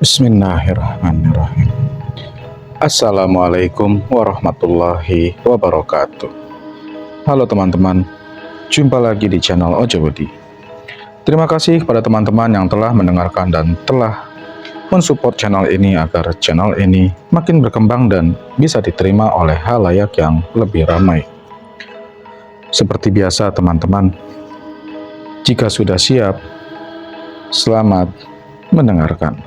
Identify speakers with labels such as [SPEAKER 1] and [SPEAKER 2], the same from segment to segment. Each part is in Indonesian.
[SPEAKER 1] Bismillahirrahmanirrahim. Assalamualaikum warahmatullahi wabarakatuh. Halo teman-teman, jumpa lagi di channel Ojo Budi. Terima kasih kepada teman-teman yang telah mendengarkan dan telah mensupport channel ini agar channel ini makin berkembang dan bisa diterima oleh halayak yang lebih ramai. Seperti biasa teman-teman, jika sudah siap, selamat mendengarkan.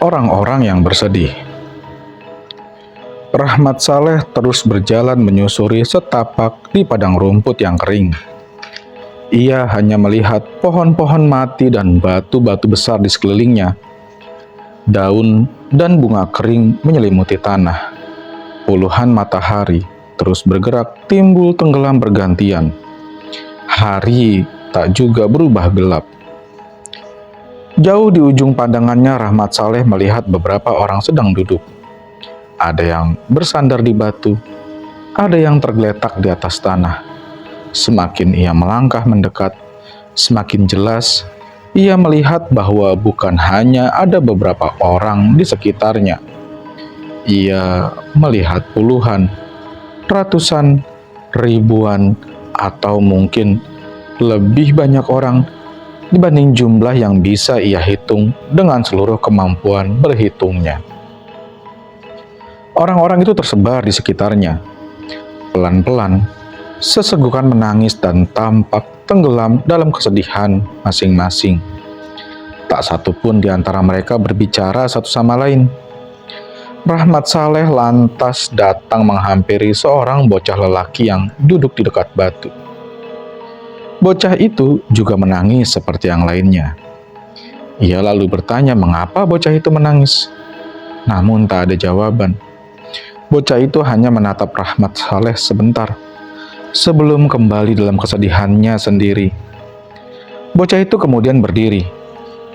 [SPEAKER 1] Orang-orang yang bersedih. Rahmat Saleh terus berjalan menyusuri setapak di padang rumput yang kering. Ia hanya melihat pohon-pohon mati dan batu-batu besar di sekelilingnya. Daun dan bunga kering menyelimuti tanah. Puluhan matahari terus bergerak, timbul tenggelam bergantian. Hari tak juga berubah gelap. Jauh di ujung pandangannya, Rahmat Saleh melihat beberapa orang sedang duduk. Ada yang bersandar di batu, ada yang tergeletak di atas tanah. Semakin ia melangkah mendekat, semakin jelas ia melihat bahwa bukan hanya ada beberapa orang di sekitarnya. Ia melihat puluhan, ratusan, ribuan, atau mungkin lebih banyak orang dibanding jumlah yang bisa ia hitung dengan seluruh kemampuan berhitungnya. Orang-orang itu tersebar di sekitarnya. Pelan-pelan, sesegukan menangis dan tampak tenggelam dalam kesedihan masing-masing. Tak satu pun di antara mereka berbicara satu sama lain. Rahmat Saleh lantas datang menghampiri seorang bocah lelaki yang duduk di dekat batu. Bocah itu juga menangis seperti yang lainnya. Ia lalu bertanya mengapa bocah itu menangis. Namun tak ada jawaban. Bocah itu hanya menatap Rahmat Saleh sebentar, sebelum kembali dalam kesedihannya sendiri. Bocah itu kemudian berdiri,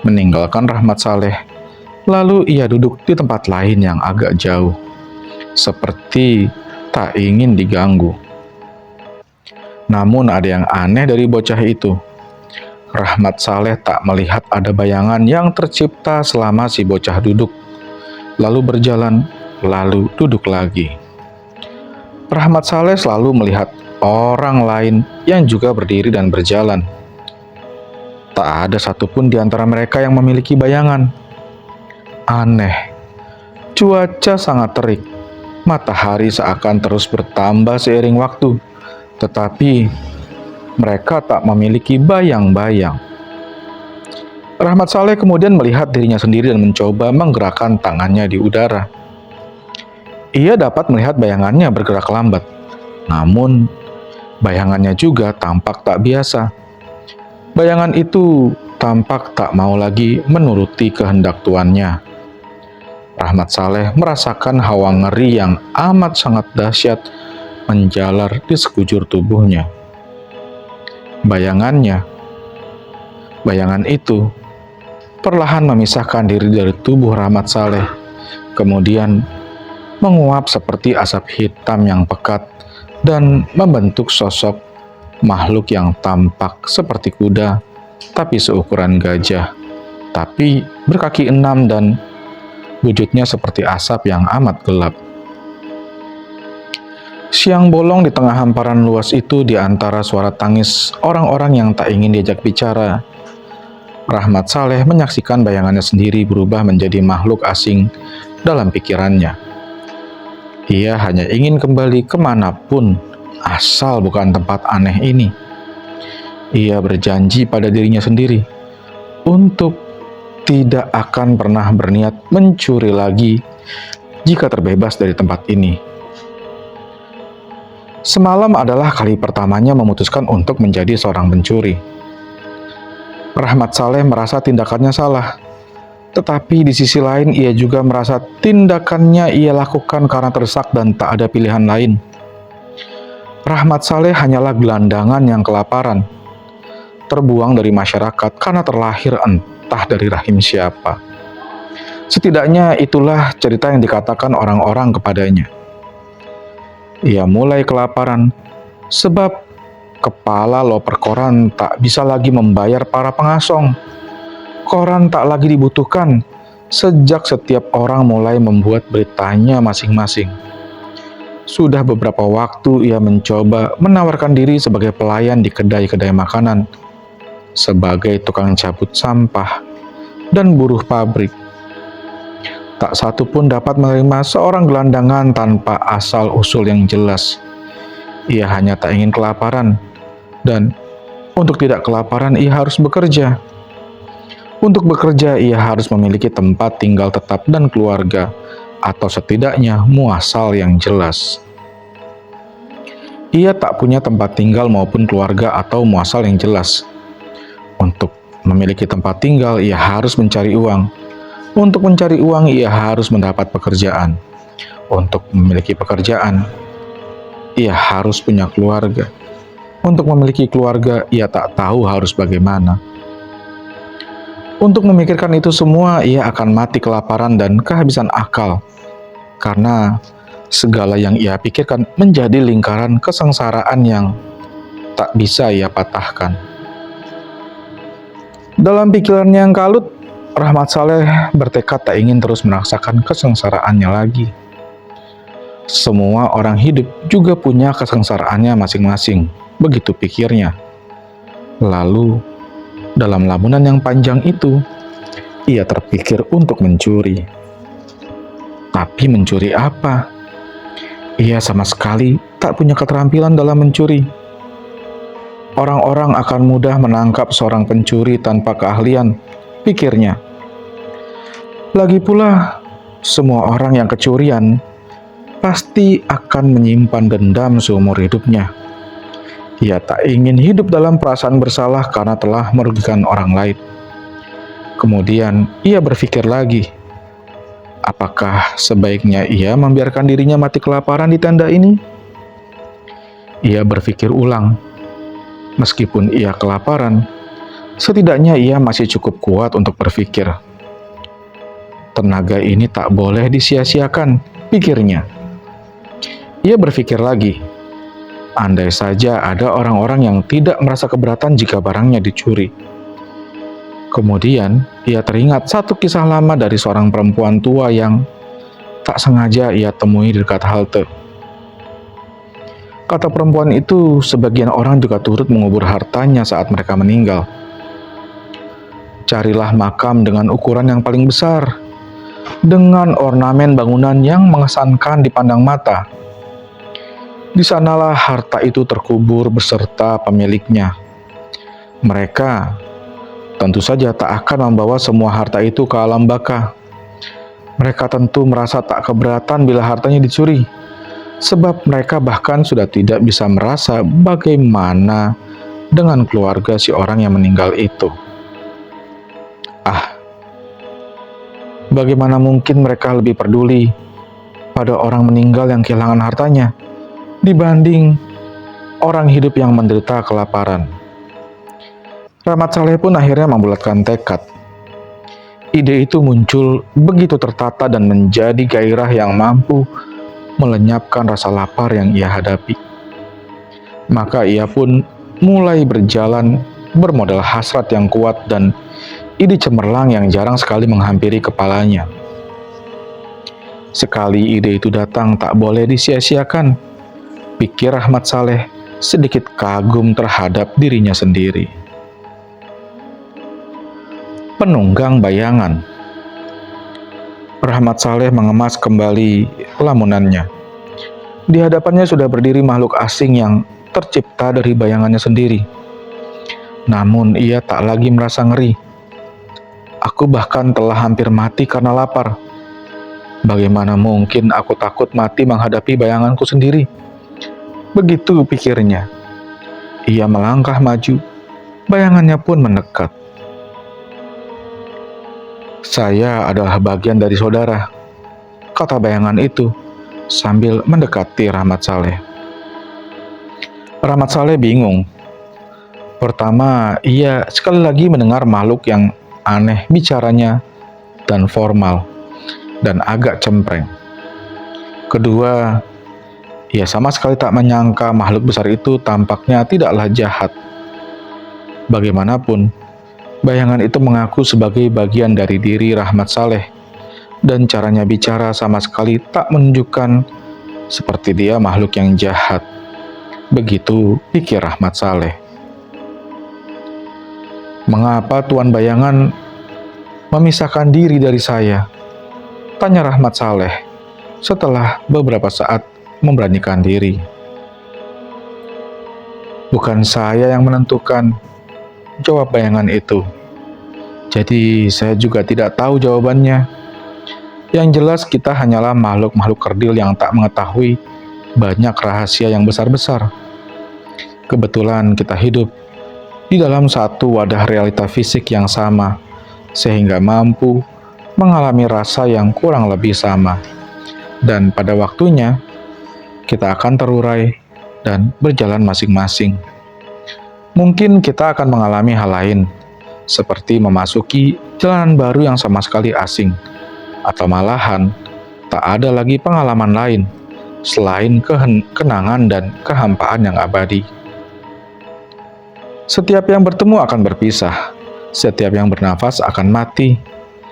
[SPEAKER 1] meninggalkan Rahmat Saleh, lalu ia duduk di tempat lain yang agak jauh, seperti tak ingin diganggu. Namun ada yang aneh dari bocah itu. Rahmat Saleh tak melihat ada bayangan yang tercipta selama si bocah duduk, lalu berjalan, lalu duduk lagi. Rahmat Saleh selalu melihat orang lain yang juga berdiri dan berjalan. Tak ada satupun di antara mereka yang memiliki bayangan. Aneh, cuaca sangat terik, matahari seakan terus bertambah seiring waktu. Tetapi mereka tak memiliki bayang-bayang. Rahmat Saleh kemudian melihat dirinya sendiri dan mencoba menggerakkan tangannya di udara. Ia dapat melihat bayangannya bergerak lambat, namun bayangannya juga tampak tak biasa. Bayangan itu tampak tak mau lagi menuruti kehendak tuannya. Rahmat Saleh merasakan hawa ngeri yang amat sangat dahsyat menjalar di sekujur tubuhnya. Bayangan itu perlahan memisahkan diri dari tubuh Rahmat Saleh, kemudian menguap seperti asap hitam yang pekat dan membentuk sosok makhluk yang tampak seperti kuda, tapi seukuran gajah, tapi berkaki 6 dan wujudnya seperti asap yang amat gelap. Siang bolong di tengah hamparan luas itu, di antara suara tangis orang-orang yang tak ingin diajak bicara, Rahmat Saleh menyaksikan bayangannya sendiri berubah menjadi makhluk asing dalam pikirannya. Ia hanya ingin kembali kemanapun, asal bukan tempat aneh ini. Ia berjanji pada dirinya sendiri untuk tidak akan pernah berniat mencuri lagi jika terbebas dari tempat ini. Semalam adalah kali pertamanya memutuskan untuk menjadi seorang pencuri. Rahmat Saleh merasa tindakannya salah, tetapi di sisi lain ia juga merasa tindakannya ia lakukan karena terdesak dan tak ada pilihan lain. Rahmat Saleh hanyalah gelandangan yang kelaparan, terbuang dari masyarakat karena terlahir entah dari rahim siapa. Setidaknya itulah cerita yang dikatakan orang-orang kepadanya. Ia mulai kelaparan sebab kepala loper koran tak bisa lagi membayar para pengasong. Koran tak lagi dibutuhkan sejak setiap orang mulai membuat beritanya masing-masing. Sudah beberapa waktu ia mencoba menawarkan diri sebagai pelayan di kedai-kedai makanan, sebagai tukang cabut sampah, dan buruh pabrik. Tak satu pun dapat menerima seorang gelandangan tanpa asal-usul yang jelas. Ia hanya tak ingin kelaparan, dan untuk tidak kelaparan ia harus bekerja. Untuk bekerja ia harus memiliki tempat tinggal tetap dan keluarga, atau setidaknya muasal yang jelas. Ia tak punya tempat tinggal maupun keluarga atau muasal yang jelas. Untuk memiliki tempat tinggal ia harus mencari uang. Untuk mencari uang ia harus mendapat pekerjaan. Untuk memiliki pekerjaan ia harus punya keluarga. Untuk memiliki keluarga ia tak tahu harus bagaimana. Untuk memikirkan itu semua, ia akan mati kelaparan dan kehabisan akal, karena segala yang ia pikirkan menjadi lingkaran kesengsaraan yang tak bisa ia patahkan. Dalam pikirannya yang kalut, Rahmat Saleh bertekad tak ingin terus merasakan kesengsaraannya lagi. Semua orang hidup juga punya kesengsaraannya masing-masing, begitu pikirnya. Lalu, dalam lamunan yang panjang itu, ia terpikir untuk mencuri. Tapi mencuri apa? Ia sama sekali tak punya keterampilan dalam mencuri. Orang-orang akan mudah menangkap seorang pencuri tanpa keahlian, pikirnya. Lagi pula, semua orang yang kecurian pasti akan menyimpan dendam seumur hidupnya. Ia tak ingin hidup dalam perasaan bersalah karena telah merugikan orang lain. Kemudian ia berpikir lagi, apakah sebaiknya ia membiarkan dirinya mati kelaparan di tenda ini? Ia berpikir ulang, meskipun ia kelaparan, setidaknya ia masih cukup kuat untuk berpikir. Tenaga ini tak boleh disia-siakan, pikirnya. Ia berpikir lagi, andai saja ada orang-orang yang tidak merasa keberatan jika barangnya dicuri. Kemudian, ia teringat satu kisah lama dari seorang perempuan tua yang tak sengaja ia temui di dekat halte. Kata perempuan itu, sebagian orang juga turut mengubur hartanya saat mereka meninggal. Carilah makam dengan ukuran yang paling besar, dengan ornamen bangunan yang mengesankan dipandang mata. Di sanalah harta itu terkubur beserta pemiliknya. Mereka tentu saja tak akan membawa semua harta itu ke alam baka. Mereka tentu merasa tak keberatan bila hartanya dicuri, sebab mereka bahkan sudah tidak bisa merasa bagaimana dengan keluarga si orang yang meninggal itu. Bagaimana mungkin mereka lebih peduli pada orang meninggal yang kehilangan hartanya dibanding orang hidup yang menderita kelaparan. Rahmat Saleh pun akhirnya membulatkan tekad. Ide itu muncul begitu tertata dan menjadi gairah yang mampu melenyapkan rasa lapar yang ia hadapi. Maka ia pun mulai berjalan bermodal hasrat yang kuat dan ide cemerlang yang jarang sekali menghampiri kepalanya. Sekali ide itu datang tak boleh disia-siakan, pikir Rahmat Saleh sedikit kagum terhadap dirinya sendiri. Penunggang bayangan. Rahmat Saleh mengemas kembali lamunannya. Di hadapannya sudah berdiri makhluk asing yang tercipta dari bayangannya sendiri. Namun ia tak lagi merasa ngeri. Aku bahkan telah hampir mati karena lapar. Bagaimana mungkin aku takut mati menghadapi bayanganku sendiri? Begitu pikirnya. Ia melangkah maju, bayangannya pun mendekat. Saya adalah bagian dari saudara, kata bayangan itu sambil mendekati Rahmat Saleh. Rahmat Saleh bingung. Pertama, ia sekali lagi mendengar makhluk yang aneh bicaranya dan formal dan agak cempreng. Kedua, ia sama sekali tak menyangka makhluk besar itu tampaknya tidaklah jahat. Bagaimanapun, Bayangan itu mengaku sebagai bagian dari diri Rahmat Saleh, dan caranya bicara sama sekali tak menunjukkan seperti dia makhluk yang jahat. Begitu pikir Rahmat Saleh. Mengapa Tuan Bayangan memisahkan diri dari saya? Tanya Rahmat Saleh setelah beberapa saat memberanikan diri. Bukan saya yang menentukan, jawab bayangan itu. Jadi saya juga tidak tahu jawabannya. Yang jelas kita hanyalah makhluk-makhluk kerdil yang tak mengetahui banyak rahasia yang besar-besar. Kebetulan kita hidup di dalam satu wadah realita fisik yang sama, sehingga mampu mengalami rasa yang kurang lebih sama. Dan pada waktunya, kita akan terurai dan berjalan masing-masing. Mungkin kita akan mengalami hal lain, seperti memasuki jalanan baru yang sama sekali asing, atau malahan tak ada lagi pengalaman lain selain kenangan dan kehampaan yang abadi. Setiap yang bertemu akan berpisah, setiap yang bernafas akan mati,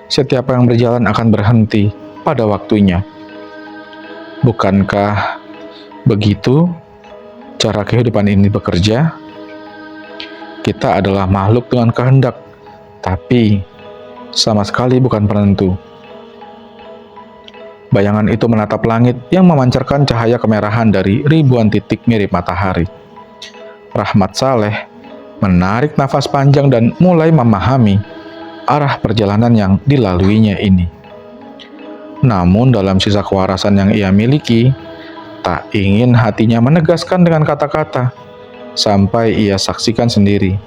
[SPEAKER 1] setiap yang berjalan akan berhenti pada waktunya. Bukankah begitu cara kehidupan ini bekerja? Kita adalah makhluk dengan kehendak, tapi sama sekali bukan penentu. Bayangan itu menatap langit yang memancarkan cahaya kemerahan dari ribuan titik mirip matahari. Rahmat Saleh menarik nafas panjang dan mulai memahami arah perjalanan yang dilaluinya ini. Namun dalam sisa kewarasan yang ia miliki, tak ingin hatinya menegaskan dengan kata-kata, sampai ia saksikan sendiri.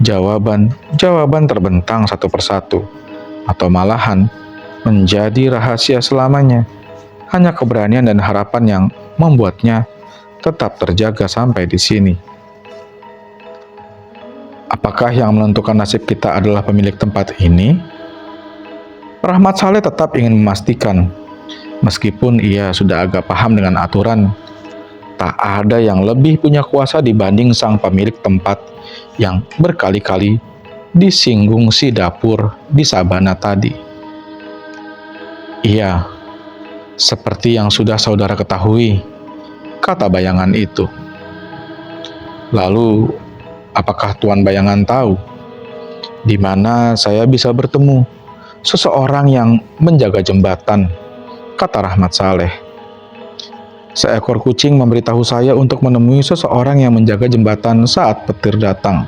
[SPEAKER 1] Jawaban terbentang satu persatu, atau malahan menjadi rahasia selamanya. Hanya keberanian dan harapan yang membuatnya tetap terjaga sampai di sini. Apakah yang menentukan nasib kita adalah pemilik tempat ini? Rahmat Saleh tetap ingin memastikan, meskipun ia sudah agak paham dengan aturan. Tak ada yang lebih punya kuasa dibanding sang pemilik tempat yang berkali-kali disinggung si dapur di sabana tadi. Iya, seperti yang sudah saudara ketahui, kata bayangan itu. Lalu, apakah Tuan Bayangan tahu di mana saya bisa bertemu seseorang yang menjaga jembatan? Kata Rahmat Saleh. Seekor kucing memberitahu saya untuk menemui seseorang yang menjaga jembatan saat petir datang.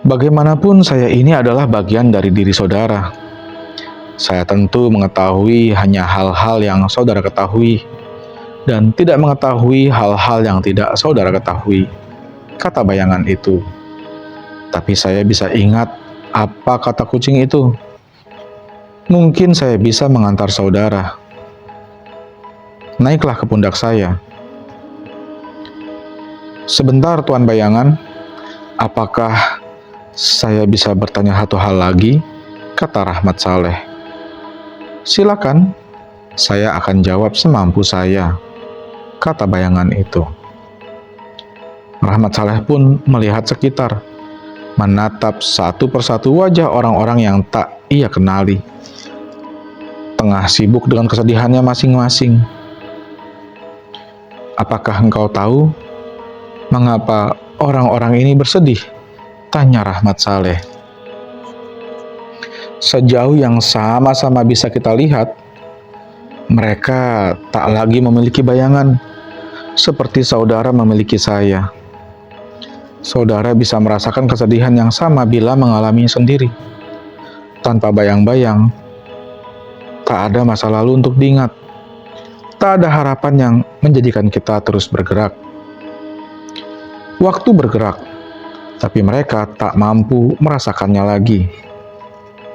[SPEAKER 1] Bagaimanapun saya ini adalah bagian dari diri saudara. Saya tentu mengetahui hanya hal-hal yang saudara ketahui, dan tidak mengetahui hal-hal yang tidak saudara ketahui, kata bayangan itu. Tapi saya bisa ingat apa kata kucing itu. Mungkin saya bisa mengantar saudara. Naiklah ke pundak saya. Sebentar, Tuan Bayangan. Apakah saya bisa bertanya satu hal lagi? Kata Rahmat Saleh. Silakan, saya akan jawab semampu saya, kata bayangan itu. Rahmat Saleh pun melihat sekitar, menatap satu persatu wajah orang-orang yang tak ia kenali, tengah sibuk dengan kesedihannya masing-masing. Apakah engkau tahu mengapa orang-orang ini bersedih? Tanya Rahmat Saleh. Sejauh yang sama-sama bisa kita lihat, mereka tak lagi memiliki bayangan, seperti saudara memiliki saya. Saudara bisa merasakan kesedihan yang sama bila mengalami sendiri. Tanpa bayang-bayang, tak ada masa lalu untuk diingat. Tak ada harapan yang menjadikan kita terus bergerak. Waktu bergerak, tapi mereka tak mampu merasakannya lagi.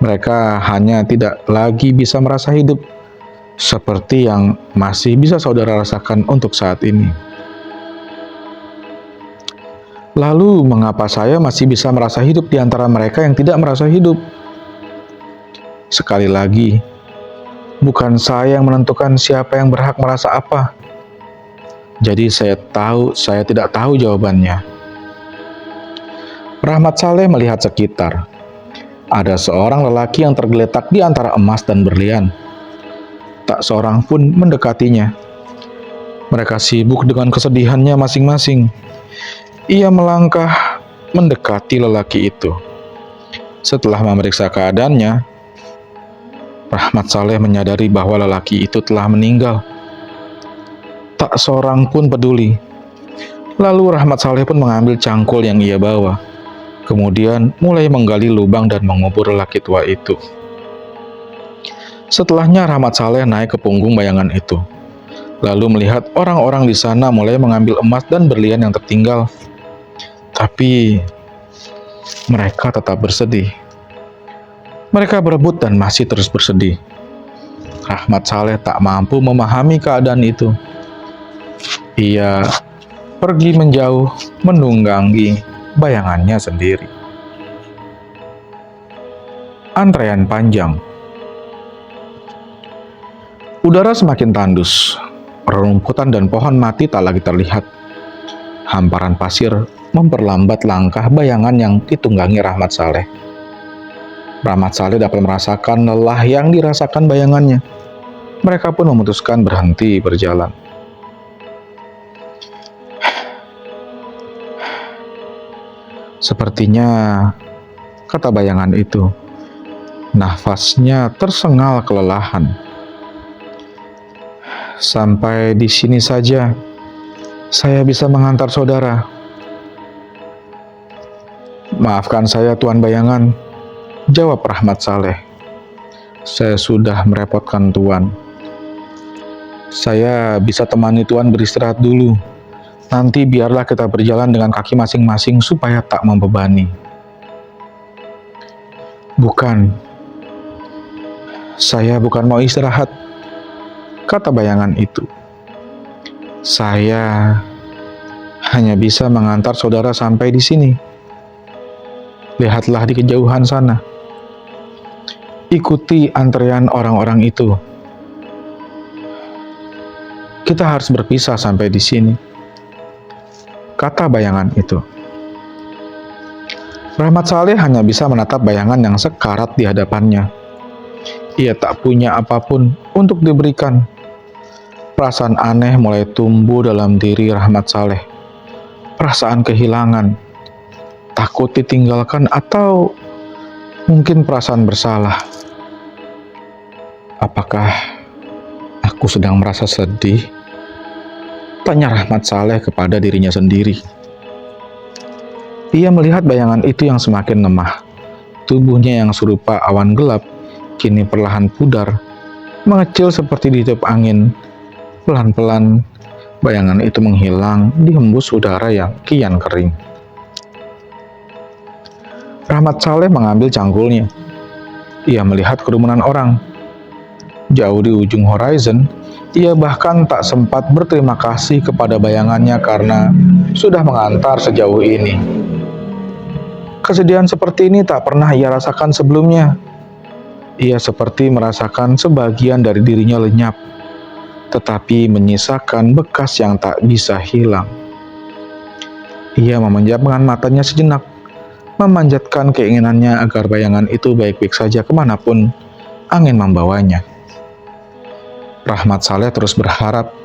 [SPEAKER 1] Mereka hanya tidak lagi bisa merasa hidup, seperti yang masih bisa saudara rasakan untuk saat ini. Lalu, mengapa saya masih bisa merasa hidup di antara mereka yang tidak merasa hidup? Sekali lagi, bukan saya yang menentukan siapa yang berhak merasa apa. Jadi saya tidak tahu jawabannya. Rahmat Saleh melihat sekitar. Ada seorang lelaki yang tergeletak di antara emas dan berlian. Tak seorang pun mendekatinya. Mereka sibuk dengan kesedihannya masing-masing. Ia melangkah mendekati lelaki itu. Setelah memeriksa keadaannya, Rahmat Saleh menyadari bahwa lelaki itu telah meninggal. Tak seorang pun peduli. Lalu Rahmat Saleh pun mengambil cangkul yang ia bawa. Kemudian mulai menggali lubang dan mengubur lelaki tua itu. Setelahnya Rahmat Saleh naik ke punggung bayangan itu. Lalu melihat orang-orang di sana mulai mengambil emas dan berlian yang tertinggal. Tapi mereka tetap bersedih. Mereka berebut dan masih terus bersedih. Rahmat Saleh tak mampu memahami keadaan itu. Ia pergi menjauh menunggangi bayangannya sendiri. Antrean panjang. Udara semakin tandus. Rerumputan dan pohon mati tak lagi terlihat. Hamparan pasir memperlambat langkah bayangan yang ditunggangi Rahmat Saleh. Rahmat Saleh dapat merasakan lelah yang dirasakan bayangannya. Mereka pun memutuskan berhenti berjalan. Sepertinya, kata bayangan itu, nafasnya tersengal kelelahan. Sampai di sini saja, saya bisa mengantar saudara. Maafkan saya, Tuan Bayangan, jawab Rahmat Saleh. Saya sudah merepotkan Tuan. Saya bisa temani Tuan beristirahat dulu. Nanti biarlah kita berjalan dengan kaki masing-masing supaya tak membebani. Bukan. Saya bukan mau istirahat, kata bayangan itu. Saya hanya bisa mengantar saudara sampai di sini. Lihatlah di kejauhan sana. Ikuti antrean orang-orang itu. Kita harus berpisah sampai di sini, kata bayangan itu. Rahmat Saleh hanya bisa menatap bayangan yang sekarat di hadapannya. Ia tak punya apapun untuk diberikan. Perasaan aneh mulai tumbuh dalam diri Rahmat Saleh. Perasaan kehilangan, takut ditinggalkan, atau mungkin perasaan bersalah. Apakah aku sedang merasa sedih? Tanya Rahmat Saleh kepada dirinya sendiri. Ia melihat bayangan itu yang semakin lemah. Tubuhnya yang serupa awan gelap kini perlahan pudar, mengecil seperti ditiup angin. Pelan-pelan bayangan itu menghilang dihembus udara yang kian kering. Rahmat Saleh mengambil cangkulnya. Ia melihat kerumunan orang. Jauh di ujung horizon, ia bahkan tak sempat berterima kasih kepada bayangannya karena sudah mengantar sejauh ini. Kesedihan seperti ini tak pernah ia rasakan sebelumnya. Ia seperti merasakan sebagian dari dirinya lenyap, tetapi menyisakan bekas yang tak bisa hilang. Ia memanjangkan matanya sejenak, memanjatkan keinginannya agar bayangan itu baik-baik saja kemanapun angin membawanya. Rahmat Saleh terus berharap,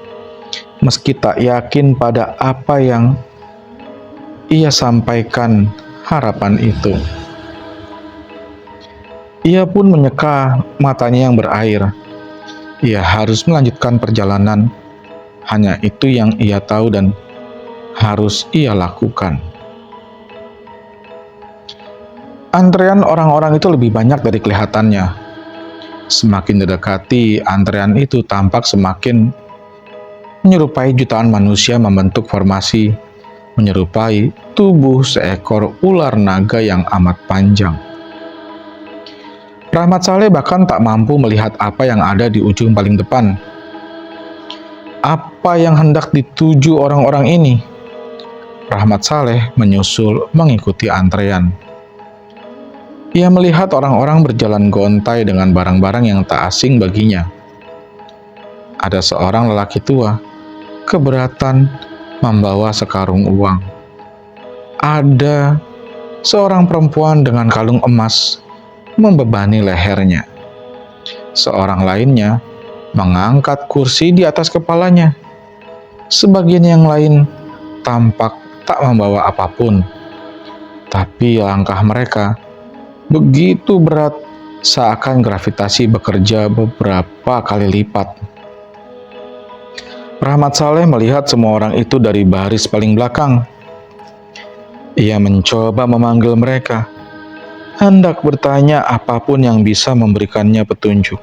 [SPEAKER 1] meski tak yakin pada apa yang ia sampaikan harapan itu. Ia pun menyeka matanya yang berair. Ia harus melanjutkan perjalanan. Hanya itu yang ia tahu dan harus ia lakukan. Antrean orang-orang itu lebih banyak dari kelihatannya. Semakin didekati, antrean itu tampak semakin menyerupai jutaan manusia membentuk formasi, menyerupai tubuh seekor ular naga yang amat panjang. Rahmat Saleh bahkan tak mampu melihat apa yang ada di ujung paling depan. Apa yang hendak dituju orang-orang ini? Rahmat Saleh menyusul mengikuti antrean. Ia melihat orang-orang berjalan gontai dengan barang-barang yang tak asing baginya. Ada seorang lelaki tua, keberatan membawa sekarung uang. Ada seorang perempuan dengan kalung emas membebani lehernya. Seorang lainnya mengangkat kursi di atas kepalanya. Sebagian yang lain tampak tak membawa apapun, tapi langkah mereka begitu berat, seakan gravitasi bekerja beberapa kali lipat. Rahmat Saleh melihat semua orang itu dari baris paling belakang. Ia mencoba memanggil mereka, hendak bertanya apapun yang bisa memberikannya petunjuk.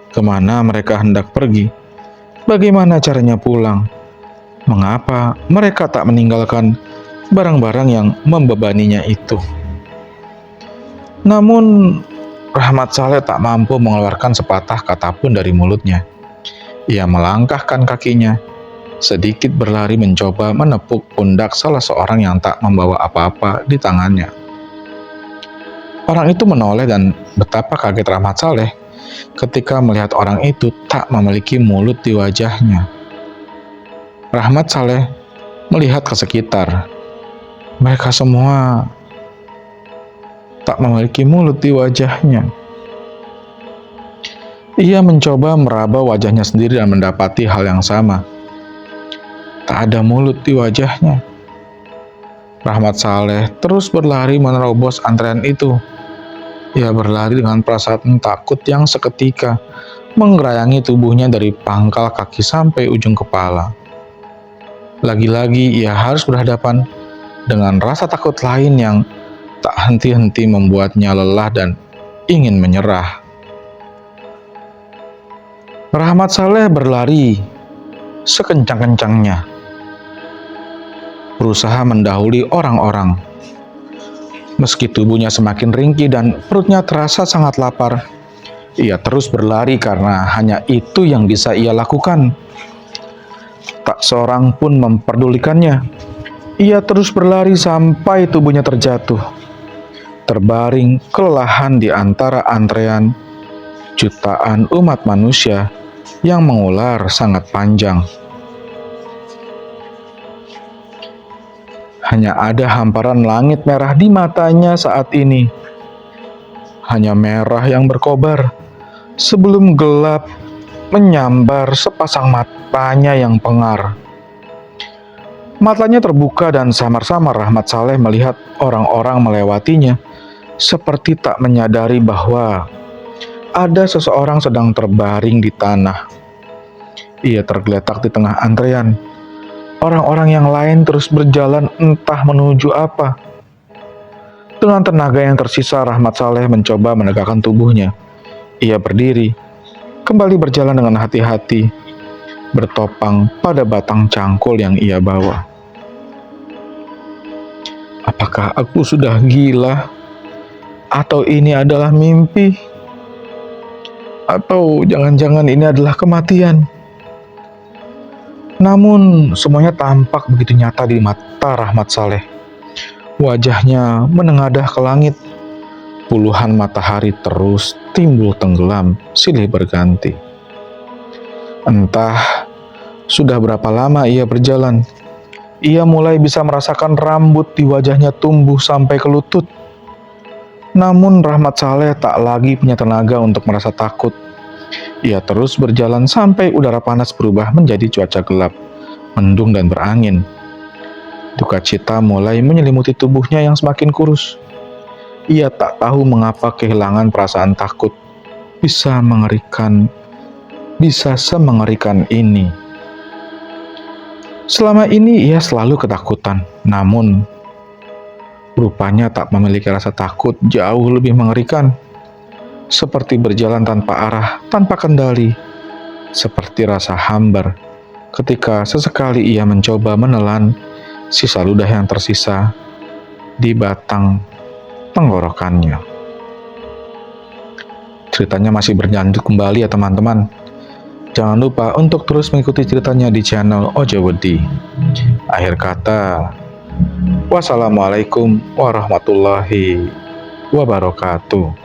[SPEAKER 1] Kemana mereka hendak pergi? Bagaimana caranya pulang? Mengapa mereka tak meninggalkan barang-barang yang membebaninya itu? Namun, Rahmat Saleh tak mampu mengeluarkan sepatah kata pun dari mulutnya. Ia melangkahkan kakinya, sedikit berlari mencoba menepuk pundak salah seorang yang tak membawa apa-apa di tangannya. Orang itu menoleh dan betapa kaget Rahmat Saleh ketika melihat orang itu tak memiliki mulut di wajahnya. Rahmat Saleh melihat ke sekitar. Mereka semua tak memiliki mulut di wajahnya. Ia mencoba meraba wajahnya sendiri dan mendapati hal yang sama. Tak ada mulut di wajahnya. Rahmat Saleh terus berlari menerobos antrean itu. Ia berlari dengan perasaan takut yang seketika menggerayangi tubuhnya dari pangkal kaki sampai ujung kepala. Lagi-lagi ia harus berhadapan dengan rasa takut lain yang tak henti-henti membuatnya lelah dan ingin menyerah. Rahmat Saleh berlari sekencang-kencangnya, berusaha mendahului orang-orang. Meski tubuhnya semakin ringkih dan perutnya terasa sangat lapar, ia terus berlari karena hanya itu yang bisa ia lakukan. Tak seorang pun memperdulikannya. Ia terus berlari sampai tubuhnya terjatuh, terbaring kelelahan di antara antrean jutaan umat manusia yang mengular sangat panjang. Hanya ada hamparan langit merah di matanya saat ini. Hanya merah yang berkobar sebelum gelap menyambar sepasang matanya yang pengar. Matanya terbuka dan samar-samar Rahmat Saleh melihat orang-orang melewatinya, seperti tak menyadari bahwa ada seseorang sedang terbaring di tanah. Ia tergeletak di tengah antrean. Orang-orang yang lain terus berjalan entah menuju apa. Dengan tenaga yang tersisa, Rahmat Saleh mencoba menegakkan tubuhnya. Ia berdiri, kembali berjalan dengan hati-hati, bertopang pada batang cangkul yang ia bawa. Apakah aku sudah gila? Atau ini adalah mimpi? Atau jangan-jangan ini adalah kematian? Namun semuanya tampak begitu nyata di mata Rahmat Saleh. Wajahnya menengadah ke langit. Puluhan matahari terus timbul tenggelam silih berganti. Entah sudah berapa lama ia berjalan. Ia mulai bisa merasakan rambut di wajahnya tumbuh sampai ke lutut. Namun Rahmat Saleh tak lagi punya tenaga untuk merasa takut. Ia terus berjalan sampai udara panas berubah menjadi cuaca gelap, mendung dan berangin. Duka cita mulai menyelimuti tubuhnya yang semakin kurus. Ia tak tahu mengapa kehilangan perasaan takut bisa semengerikan ini. Selama ini ia selalu ketakutan, namun rupanya tak memiliki rasa takut jauh lebih mengerikan. Seperti berjalan tanpa arah, tanpa kendali. Seperti rasa hambar ketika sesekali ia mencoba menelan sisa ludah yang tersisa di batang tenggorokannya. Ceritanya masih berlanjut kembali ya teman-teman. Jangan lupa untuk terus mengikuti ceritanya di channel Ojo Wedi. Akhir kata, wassalamualaikum warahmatullahi wabarakatuh.